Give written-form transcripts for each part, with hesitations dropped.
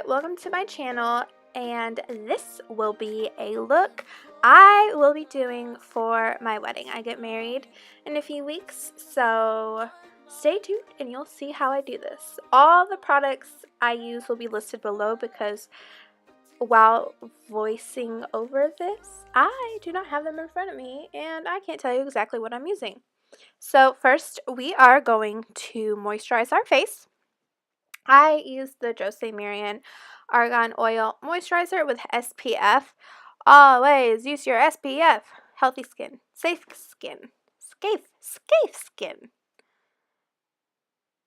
welcome to my channel, and this will be a look I will be doing for my wedding. I get married in a few weeks, so stay tuned and you'll see how I do this. All the products I use will be listed below because while voicing over this, I do not have them in front of me and I can't tell you exactly what I'm using. So first, we are going to moisturize our face. I use the Josie Maran Argan Oil Moisturizer with SPF. Always use your SPF. Healthy skin. Safe skin. Safe skin.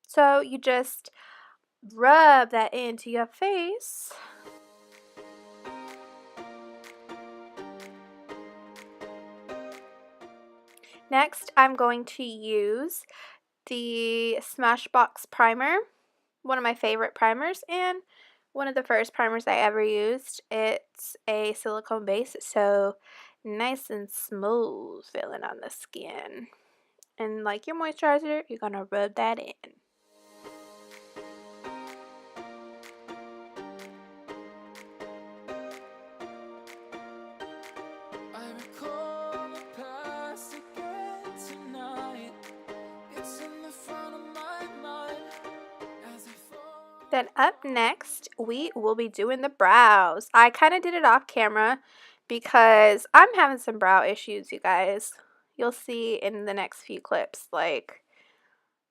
So you just rub that into your face. Next, I'm going to use the Smashbox primer. One of my favorite primers and one of the first primers I ever used. It's a silicone base, so nice and smooth feeling on the skin. And like your moisturizer, you're gonna rub that in. Then up next, we will be doing the brows. I kind of did it off camera because I'm having some brow issues, you guys. You'll see in the next few clips. Like,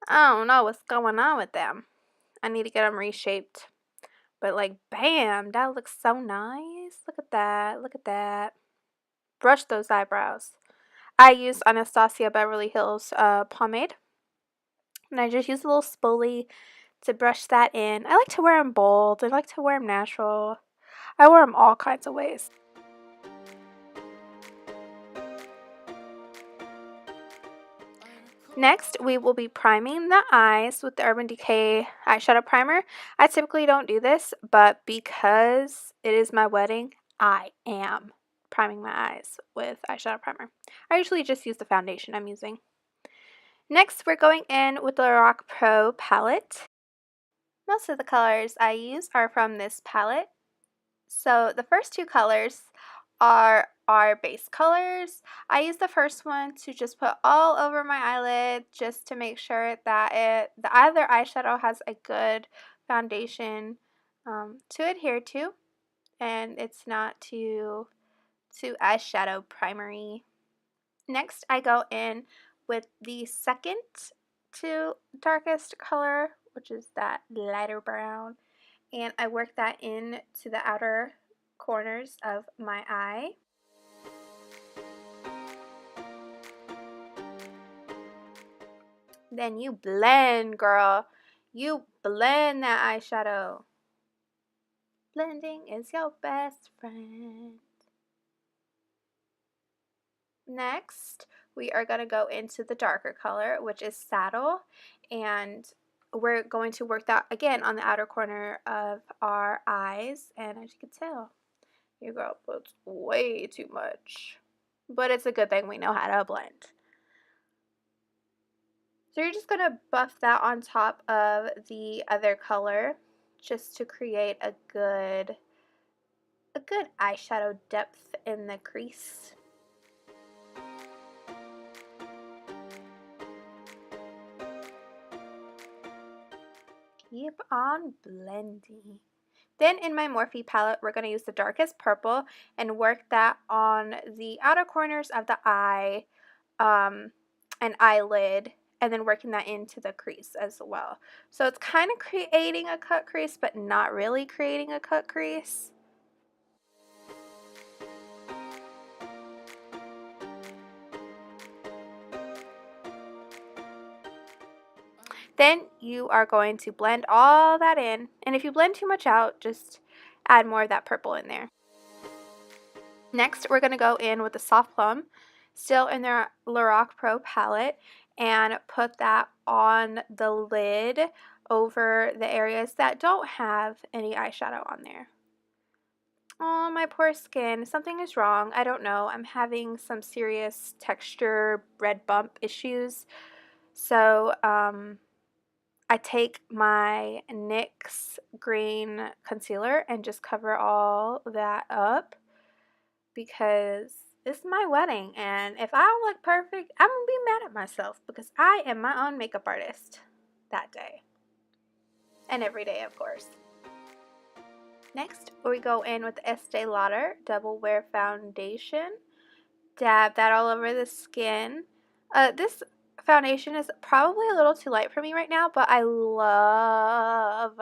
I don't know what's going on with them. I need to get them reshaped. But like, bam, that looks so nice. Look at that. Look at that. Brush those eyebrows. I use Anastasia Beverly Hills pomade. And I just use a little spoolie to brush that in. I like to wear them bold. I like to wear them natural. I wear them all kinds of ways. Next, we will be priming the eyes with the Urban Decay eyeshadow primer. I typically don't do this, but because it is my wedding, I am priming my eyes with eyeshadow primer. I usually just use the foundation I'm using. Next, we're going in with the Lorac Pro palette. Most of the colors I use are from this palette. So the first two colors are our base colors. I use the first one to just put all over my eyelid just to make sure that the other eyeshadow has a good foundation to adhere to, and it's not too eyeshadow primery. Next, I go in with the second to darkest color, which is that lighter brown, and I work that in to the outer corners of my eye. Then you blend, girl. You blend that eyeshadow. Blending is your best friend. Next, we are going to go into the darker color, which is Saddle, and we're going to work that again on the outer corner of our eyes. And as you can tell, your girl puts way too much, but it's a good thing we know how to blend. So you're just going to buff that on top of the other color just to create a good eyeshadow depth in the crease. Keep on blending. Then in my Morphe palette, we're going to use the darkest purple and work that on the outer corners of the eye and eyelid, and then working that into the crease as well. So it's kind of creating a cut crease, but not really creating a cut crease. Then you are going to blend all that in, and if you blend too much out, just add more of that purple in there. Next, we're going to go in with the Soft Plum, still in their Lorac Pro palette, and put that on the lid over the areas that don't have any eyeshadow on there. Oh, my poor skin. Something is wrong. I don't know. I'm having some serious texture red bump issues. So, I take my NYX green concealer and just cover all that up because it's my wedding, and if I don't look perfect, I'm gonna be mad at myself because I am my own makeup artist that day. And every day, of course. Next, we go in with the Estee Lauder Double Wear Foundation. Dab that all over the skin. This foundation is probably a little too light for me right now, but I love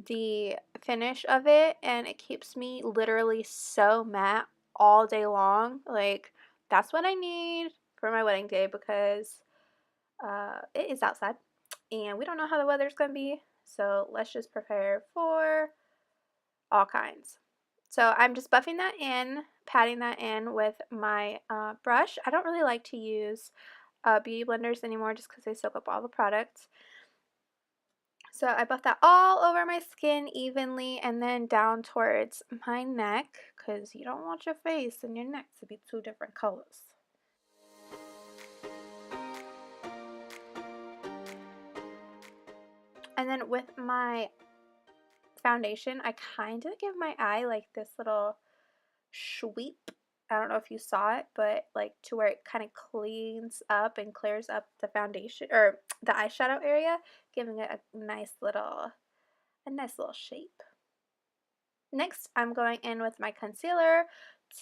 the finish of it, and it keeps me literally so matte all day long. Like, that's what I need for my wedding day because it is outside and we don't know how the weather's going to be, so let's just prepare for all kinds. So I'm just buffing that in, patting that in with my brush. I don't really like to use beauty blenders anymore just because they soak up all the products. So I buff that all over my skin evenly and then down towards my neck because you don't want your face and your neck to be two different colors. And then with my foundation, I kind of give my eye like this little sweep. I don't know if you saw it, but like to where it kind of cleans up and clears up the foundation or the eyeshadow area, giving it a nice little shape. Next, I'm going in with my concealer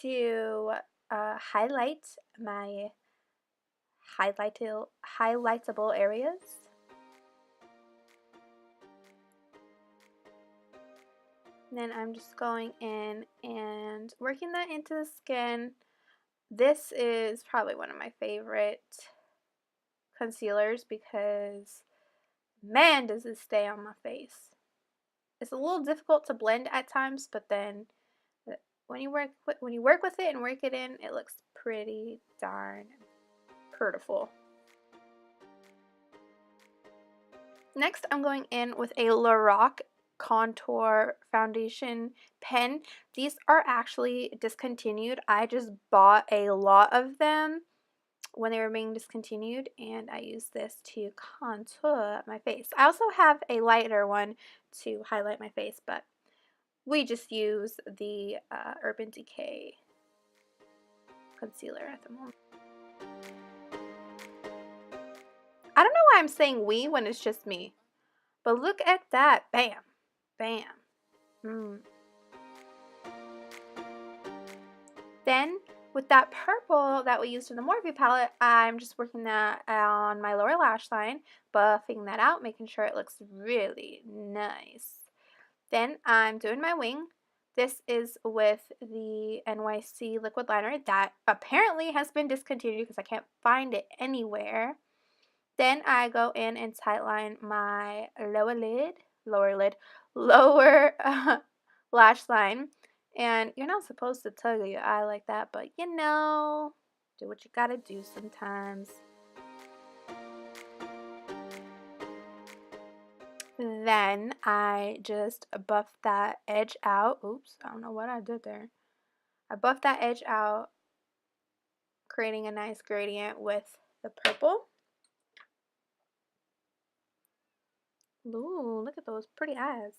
to highlight my highlightable areas. Then I'm just going in and working that into the skin. This is probably one of my favorite concealers because, man, does it stay on my face. It's a little difficult to blend at times, but then when you work with it and work it in, it looks pretty darn beautiful. Next, I'm going in with a Lorac contour foundation pen. These are actually discontinued. I just bought a lot of them when they were being discontinued, and I use this to contour my face. I also have a lighter one to highlight my face, but we just use the Urban Decay concealer at the moment. I don't know why I'm saying we when it's just me, but look at that. Bam. Bam. Then with that purple that we used in the Morphe palette, I'm just working that on my lower lash line, buffing that out, making sure it looks really nice. Then I'm doing my wing. This is with the NYC liquid liner that apparently has been discontinued because I can't find it anywhere. Then I go in and tightline my lower lash line. And you're not supposed to tug your eye like that, but you know, do what you gotta do sometimes. Then I just buff that edge out. Oops, I don't know what I did there. I buff that edge out, creating a nice gradient with the purple. Ooh, look at those pretty eyes.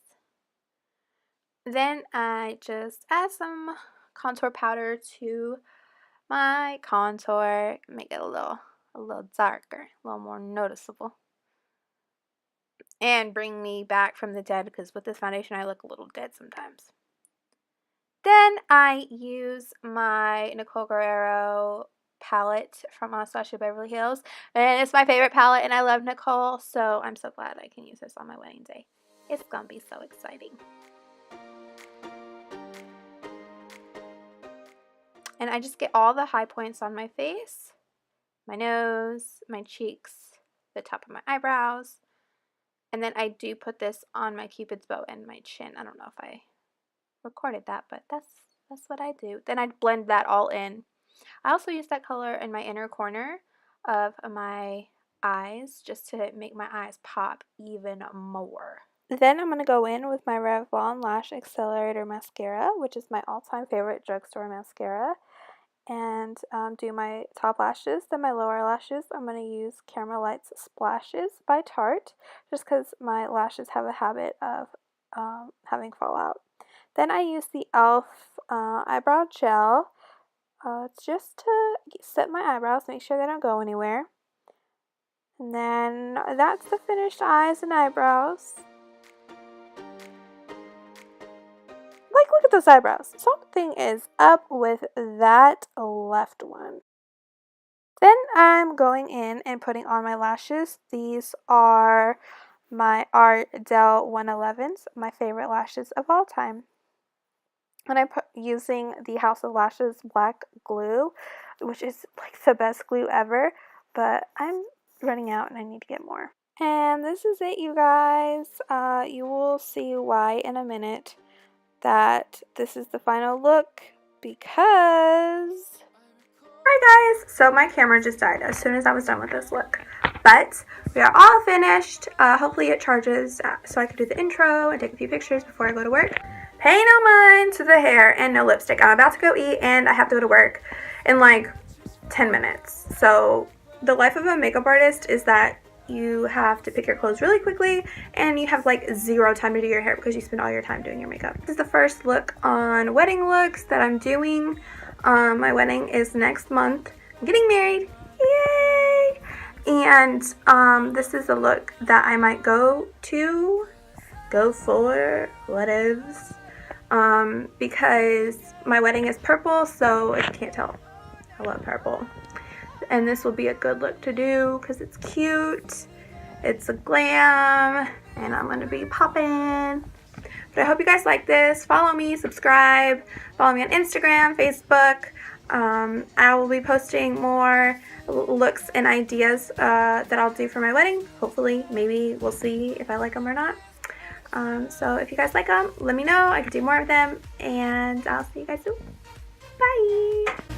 Then I just add some contour powder to my contour, make it a little darker, a little more noticeable. And bring me back from the dead because with this foundation I look a little dead sometimes. Then I use my Nicole Guerriero palette from Anastasia Beverly Hills, and it's my favorite palette, and I love Nicole, so I'm so glad I can use this on my wedding day. It's gonna be so exciting. And I just get all the high points on my face, my nose, my cheeks, the top of my eyebrows, and then I do put this on my cupid's bow and my chin. I don't know if I recorded that, but that's what I do. Then I blend that all in. I also use that color in my inner corner of my eyes just to make my eyes pop even more. Then I'm going to go in with my Revlon Lash Accelerator Mascara, which is my all-time favorite drugstore mascara. and do my top lashes. Then my lower lashes, I'm going to use Caramel Lights Splashes by Tarte, just because my lashes have a habit of having fallout. Then I use the e.l.f. Eyebrow Gel. It's just to set my eyebrows, make sure they don't go anywhere. And then that's the finished eyes and eyebrows. Like, look at those eyebrows. Something is up with that left one. Then I'm going in and putting on my lashes. These are my Ardell 111s, my favorite lashes of all time. And I'm using the House of Lashes black glue, which is like the best glue ever, but I'm running out and I need to get more. And this is it, you guys. You will see why in a minute that this is the final look, because... Alright guys, so my camera just died as soon as I was done with this look, but we are all finished. Hopefully it charges so I can do the intro and take a few pictures before I go to work. Pay no mind to the hair and no lipstick. I'm about to go eat and I have to go to work in like 10 minutes. So the life of a makeup artist is that you have to pick your clothes really quickly and you have like 0 time to do your hair because you spend all your time doing your makeup. This is the first look on wedding looks that I'm doing. My wedding is next month. I'm getting married. Yay! And this is a look that I might go for, whatevs. Because my wedding is purple, so if you can't tell, I love purple. And this will be a good look to do because it's cute, it's a glam, and I'm going to be popping. But I hope you guys like this. Follow me, subscribe, follow me on Instagram, Facebook. I will be posting more looks and ideas that I'll do for my wedding. Hopefully, maybe we'll see if I like them or not. So if you guys like them, let me know. I can do more of them, and I'll see you guys soon. Bye!